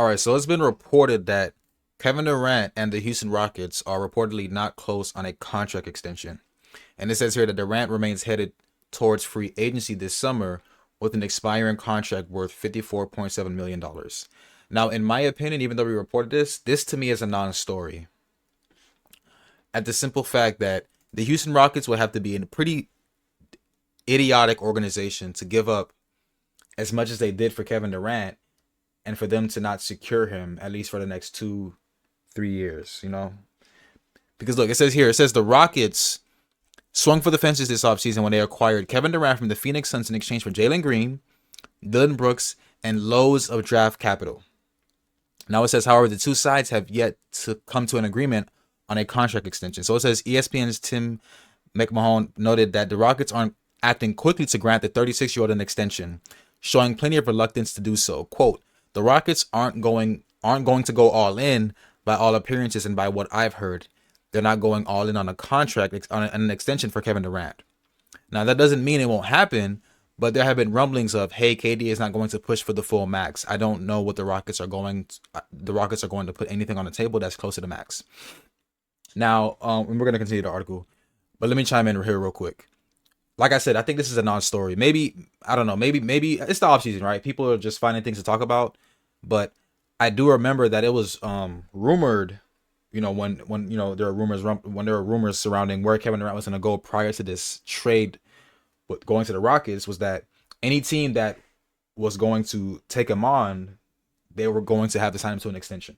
right, so it's been reported that Kevin Durant and the Houston Rockets are reportedly not close on a contract extension. And it says here that Durant remains headed towards free agency this summer with an expiring contract worth $54.7 million. Now, in my opinion, even though we reported this to me is a non-story. At the simple fact that the Houston Rockets will have to be in a pretty idiotic organization to give up as much as they did for Kevin Durant and for them to not secure him at least for the next 2-3 years, you know? Because look, it says the Rockets swung for the fences this offseason when they acquired Kevin Durant from the Phoenix Suns in exchange for Jalen Green, Dillon Brooks, and loads of draft capital. Now it says, however, the two sides have yet to come to an agreement on a contract extension. So it says ESPN's Tim McMahon noted that the Rockets aren't acting quickly to grant the 36-year-old an extension, showing plenty of reluctance to do so. Quote, the Rockets aren't going to go all in by all appearances, and by what I've heard, they're not going all in on a contract, on an extension for Kevin Durant. Now, that doesn't mean it won't happen, but there have been rumblings of, hey, KD is not going to push for the full max. I don't know what the Rockets are going to put anything on the table that's close to the max. Now, we're going to continue the article, but let me chime in here real quick. Like I said, I think this is a non-story. Maybe, I don't know, maybe it's the offseason, right? People are just finding things to talk about, but I do remember that it was rumored, you know, when you know there were rumors surrounding where Kevin Durant was going to go prior to this trade with going to the Rockets, was that any team that was going to take him on, they were going to have to sign him to an extension.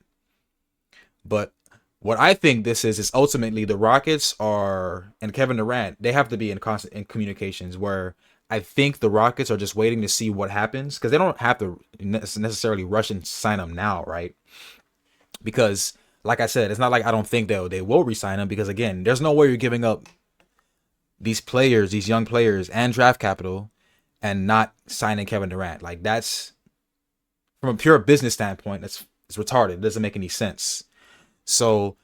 But what I think this is ultimately the Rockets and Kevin Durant, they have to be in constant communications, where I think the Rockets are just waiting to see what happens, because they don't have to necessarily rush and sign him now, right? Because like I said, it's not like I don't think they will re-sign him, because again, there's no way you're giving up these players, these young players and draft capital and not signing Kevin Durant. Like, that's, from a pure business standpoint, it's retarded. It doesn't make any sense. So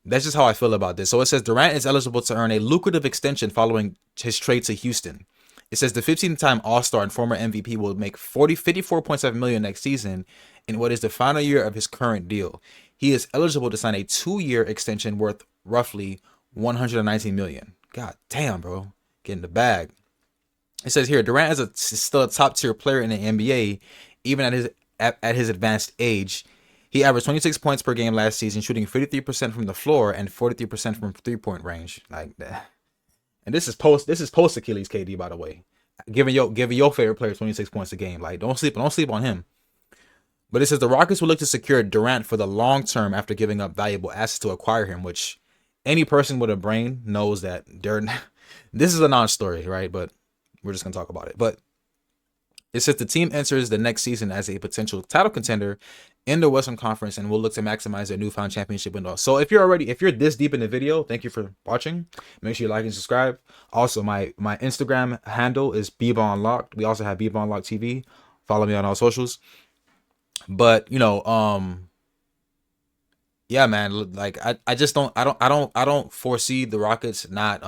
that's just how I feel about this. So it says Durant is eligible to earn a lucrative extension following his trade to Houston. It says the 15-time All-Star and former MVP will make $54.7 million next season in what is the final year of his current deal. He is eligible to sign a 2-year extension worth roughly $119 million. God damn, bro. Getting the bag. It says here, Durant is still a top-tier player in the NBA, even at his advanced age. He averaged 26 points per game last season, shooting 53% from the floor and 43% from three-point range. Like that. And this is post Achilles KD, by the way. Giving your favorite player 26 points a game. Like, don't sleep on him. But it says the Rockets will look to secure Durant for the long term after giving up valuable assets to acquire him, which any person with a brain knows that this is a non-story, right? But we're just gonna talk about it. But it says the team enters the next season as a potential title contender in the Western Conference and will look to maximize their newfound championship window. So if you're this deep in the video, thank you for watching. Make sure you like and subscribe. Also, my Instagram handle is Beba Unlocked. We also have Beba Unlocked TV. Follow me on all socials. But you know, yeah, man. Like I just don't foresee the Rockets not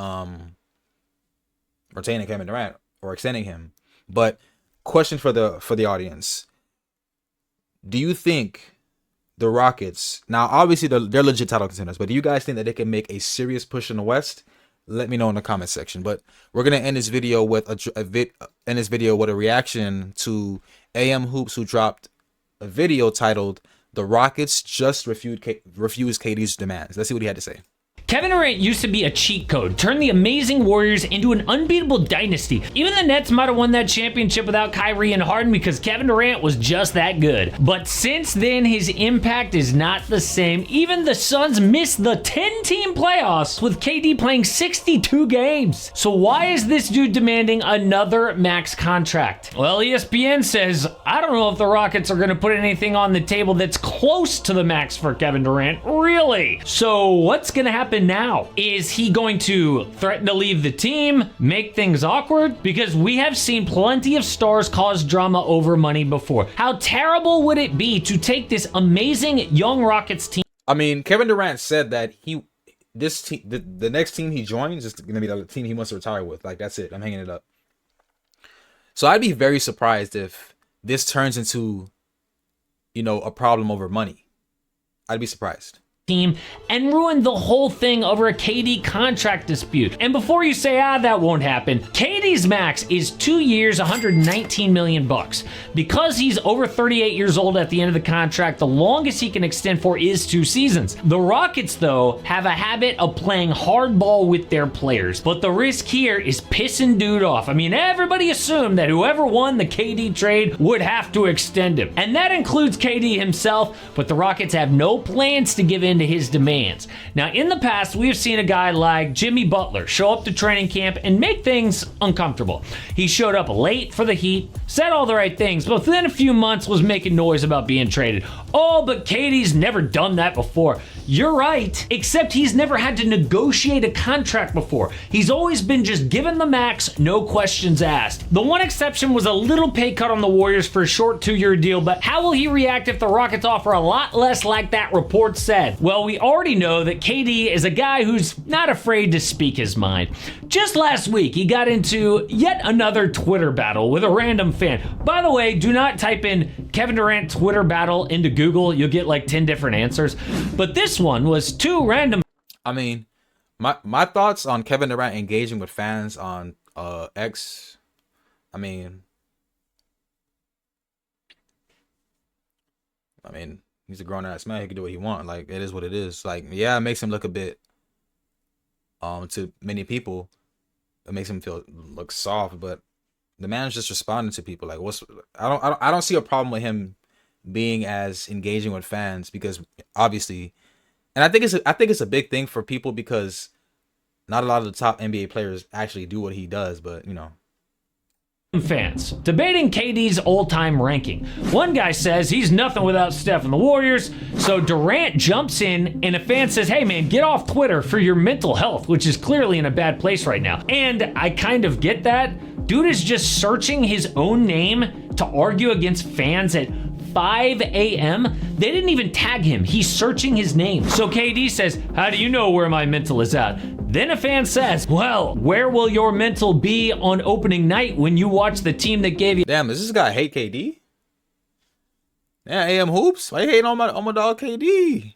retaining Kevin Durant or extending him. But question for the audience: do you think the Rockets, now obviously they're legit title contenders, but do you guys think that they can make a serious push in the West? Let me know in the comment section. But we're gonna end this video with a reaction to AM Hoops, who dropped a video titled "The Rockets Just Refused KD's Demands." Let's see what he had to say. Kevin Durant used to be a cheat code, turned the amazing Warriors into an unbeatable dynasty. Even the Nets might have won that championship without Kyrie and Harden because Kevin Durant was just that good. But since then, his impact is not the same. Even the Suns missed the 10-team playoffs with KD playing 62 games. So why is this dude demanding another max contract? Well, ESPN says, I don't know if the Rockets are going to put anything on the table that's close to the max for Kevin Durant. Really? So what's going to happen now? Is he going to threaten to leave the team, make things awkward? Because we have seen plenty of stars cause drama over money before. How terrible would it be to take this amazing young Rockets team? I mean, Kevin Durant said that the next team he joins is going to be the team he wants to retire with. Like, that's it. I'm hanging it up. So I'd be very surprised if this turns into a problem over money. I'd be surprised. Team and ruined the whole thing over a KD contract dispute. And before you say, that won't happen, KD's max is 2 years, $119 million. Because he's over 38 years old at the end of the contract, the longest he can extend for is 2 seasons. The Rockets, though, have a habit of playing hardball with their players, but the risk here is pissing dude off. I mean, everybody assumed that whoever won the KD trade would have to extend him, and that includes KD himself, but the Rockets have no plans to give in to his demands. Now, in the past, we've seen a guy like Jimmy Butler show up to training camp and make things uncomfortable. He showed up late for the Heat, said all the right things, but within a few months was making noise about being traded. Oh, but KD's never done that before. You're right, except he's never had to negotiate a contract before. He's always been just given the max, no questions asked. The one exception was a little pay cut on the Warriors for a short 2-year deal, but how will he react if the Rockets offer a lot less like that report said? Well, we already know that KD is a guy who's not afraid to speak his mind. Just last week, he got into yet another Twitter battle with a random fan. By the way, do not type in Kevin Durant Twitter battle into Google. You'll get like 10 different answers. But this one was 2 random. I mean, my thoughts on Kevin Durant engaging with fans on X. I mean, he's a grown ass man. He can do what he wants. Like, it is what it is. Like, yeah, it makes him look a bit, to many people, it makes him look soft. But the man's just responding to people. Like, I don't see a problem with him being as engaging with fans, because obviously, and I think it's a big thing for people, because not a lot of the top NBA players actually do what he does. But fans debating KD's all-time ranking. One guy says he's nothing without Steph and the Warriors, so Durant jumps in and a fan says, hey man, get off Twitter for your mental health, which is clearly in a bad place right now. And I kind of get that. Dude is just searching his own name to argue against fans at 5 a.m. They didn't even tag him. He's searching his name. So KD says, how do you know where my mental is at? Then a fan says, well, where will your mental be on opening night when you watch the team that gave you... Damn, does this guy hate KD? Yeah, AM Hoops? Why you hating on my dog KD?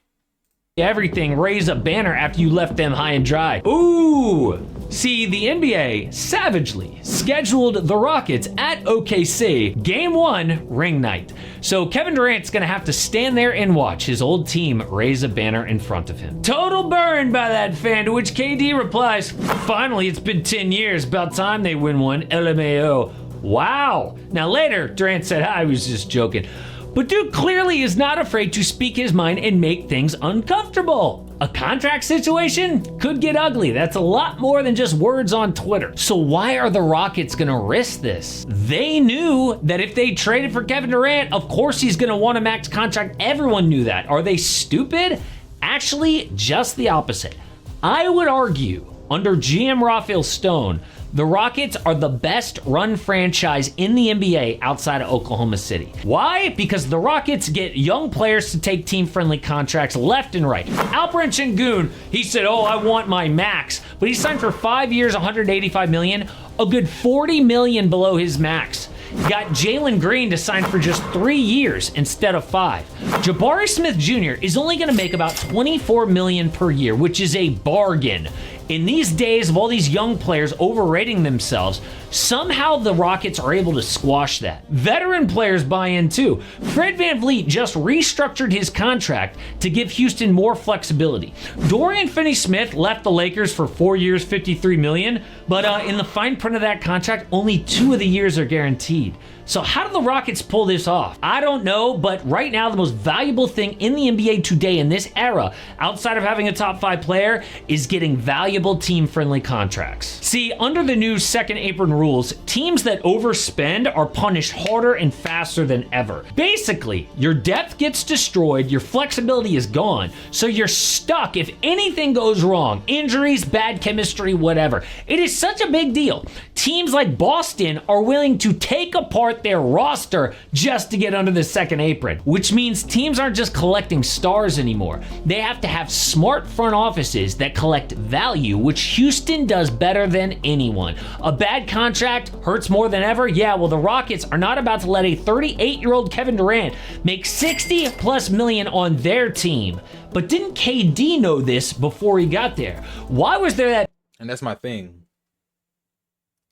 everything, raise a banner after you left them high and dry? Ooh! See, the NBA savagely scheduled the Rockets at OKC Game 1 ring night. So Kevin Durant's gonna have to stand there and watch his old team raise a banner in front of him. Total burn by that fan, to which KD replies, finally, it's been 10 years, about time they win one, LMAO. Wow. Now later, Durant said, I was just joking. But dude clearly is not afraid to speak his mind and make things uncomfortable. A contract situation could get ugly. That's a lot more than just words on Twitter. So why are the Rockets gonna risk this? They knew that if they traded for Kevin Durant, of course he's gonna want a max contract. Everyone knew that. Are they stupid? Actually, just the opposite. I would argue, under GM Rafael Stone, the Rockets are the best run franchise in the NBA outside of Oklahoma City. Why? Because the Rockets get young players to take team-friendly contracts left and right. Alperen Sengun, he said, oh, I want my max, but he signed for 5 years, $185 million, a good $40 million below his max. Got Jalen Green to sign for just 3 years instead of 5. Jabari Smith Jr. is only going to make about $24 million per year, which is a bargain. In these days of all these young players overrating themselves, somehow the Rockets are able to squash that. Veteran players buy in too. Fred VanVleet just restructured his contract to give Houston more flexibility. Dorian Finney-Smith left the Lakers for 4 years, $53 million, but in the fine print of that contract, only 2 of the years are guaranteed. So how do the Rockets pull this off? I don't know, but right now the most valuable thing in the NBA today in this era, outside of having a top 5 player, is getting valuable team-friendly contracts. See, under the new second apron rules, teams that overspend are punished harder and faster than ever. Basically, your depth gets destroyed, your flexibility is gone, so you're stuck if anything goes wrong. Injuries, bad chemistry, whatever. It is such a big deal. Teams like Boston are willing to take apart restart their roster just to get under the second apron, which means teams aren't just collecting stars anymore. They have to have smart front offices that collect value, which Houston does better than anyone. A bad contract hurts more than ever. Yeah, well, the Rockets are not about to let a 38-year-old Kevin Durant make 60 plus million on their team. But didn't KD know this before he got there? Why was there that? And that's my thing.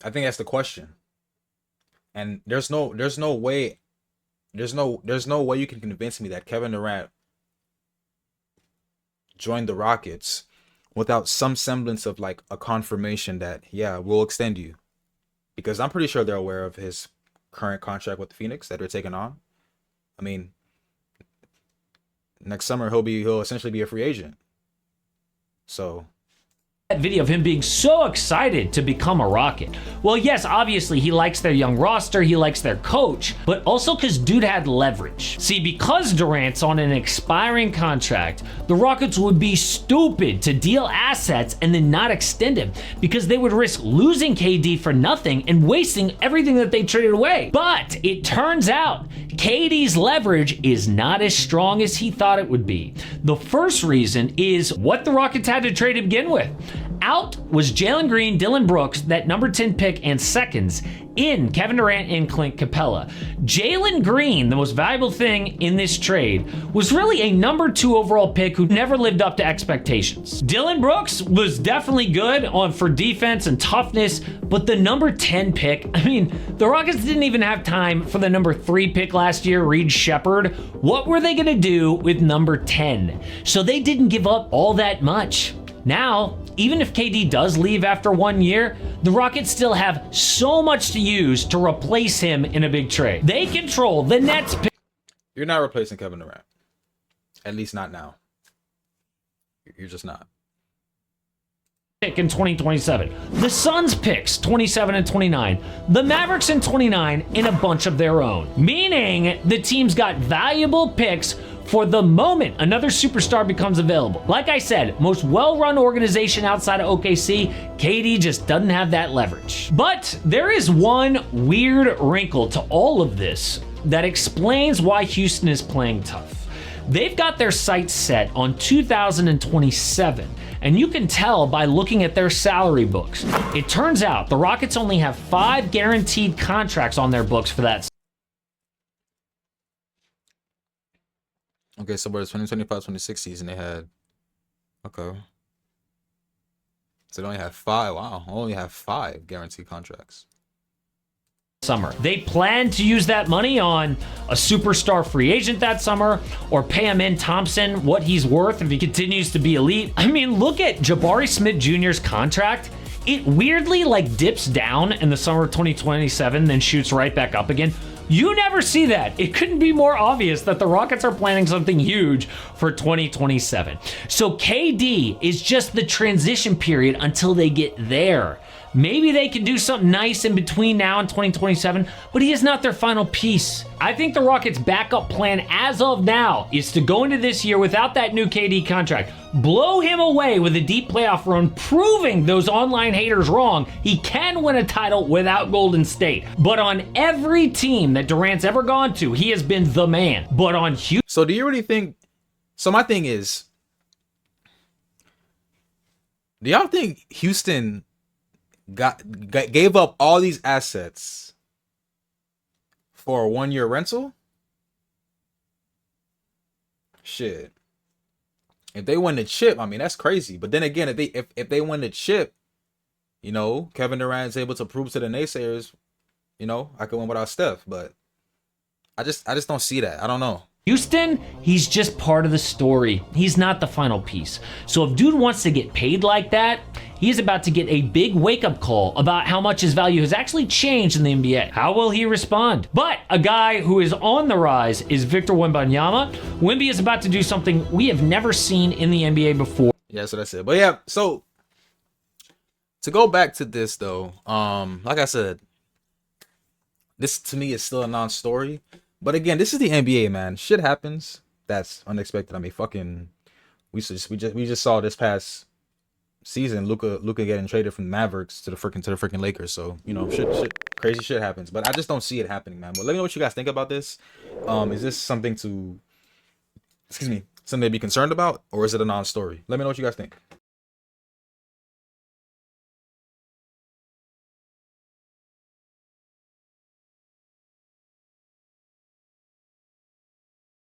I think that's the question. And there's no way you can convince me that Kevin Durant joined the Rockets without some semblance of like a confirmation that, yeah, we'll extend you. Because I'm pretty sure they're aware of his current contract with the Phoenix that they're taking on. I mean, next summer he'll essentially be a free agent. So video of him being so excited to become a Rocket? Well, yes, obviously he likes their young roster, he likes their coach, but also because dude had leverage. See, because Durant's on an expiring contract, the Rockets would be stupid to deal assets and then not extend him, because they would risk losing KD for nothing and wasting everything that they traded away. But it turns out KD's leverage is not as strong as he thought it would be. The first reason is what the Rockets had to trade to begin with. Out was Jalen Green, Dylan Brooks, that number 10 pick, and seconds. In Kevin Durant and Clint Capella. Jalen Green, the most valuable thing in this trade, was really a number 2 overall pick who never lived up to expectations. Dylan Brooks was definitely good for defense and toughness, but the number 10 pick, I mean, the Rockets didn't even have time for the number 3 pick last year, Reed Shepherd. What were they gonna do with number 10? So they didn't give up all that much. Now, even if KD does leave after 1 year, the Rockets still have so much to use to replace him in a big trade. They control the Nets pick. you're not replacing Kevin Durant. At least not now. You're just not. Pick in 2027. The Suns picks 27 and 29. The Mavericks in 29 and a bunch of their own. Meaning the team's got valuable picks for the moment another superstar becomes available. Like I said, most well-run organization outside of OKC, KD just doesn't have that leverage. But there is one weird wrinkle to all of this that explains why Houston is playing tough. They've got their sights set on 2027, and you can tell by looking at their salary books. It turns out the Rockets only have 5 guaranteed contracts on their books for that. Okay, so whereas 2025-26 season they had, okay, so they only have 5. Wow, only have 5 guaranteed contracts. Summer. They plan to use that money on a superstar free agent that summer, or pay Amen Thompson what he's worth if he continues to be elite. I mean, look at Jabari Smith Jr.'s contract. It weirdly like dips down in the summer of 2027, then shoots right back up again. You never see that. It couldn't be more obvious that the Rockets are planning something huge for 2027. So KD is just the transition period until they get there. Maybe they can do something nice in between now and 2027, but he is not their final piece. I think the Rockets' backup plan as of now is to go into this year without that new KD contract, blow him away with a deep playoff run, proving those online haters wrong. He can win a title without Golden State. But on every team that Durant's ever gone to, he has been the man. But on Houston... So do you really think... So my thing is... Do y'all think Houston gave up all these assets for a 1-year rental? Shit. If they win the chip, I mean, that's crazy. But then again, if they win the chip, you know, Kevin Durant is able to prove to the naysayers, you know, I could win without Steph. But I just don't see that. I don't know. Houston, he's just part of the story. He's not the final piece. So if dude wants to get paid like that, he's about to get a big wake-up call about how much his value has actually changed in the NBA. How will he respond? But a guy who is on the rise is Victor Wembanyama. Wemby is about to do something we have never seen in the NBA before. Yeah, so that's it. But yeah, so to go back to this though, like I said, this to me is still a non-story. But again, this is the NBA, man. Shit happens. That's unexpected. I mean, fucking, we just saw this past season, Luca getting traded from the Mavericks to the freaking Lakers. So crazy shit happens. But I just don't see it happening, man. But let me know what you guys think about this. Is this something to, excuse me, something to be concerned about, or is it a non-story? Let me know what you guys think.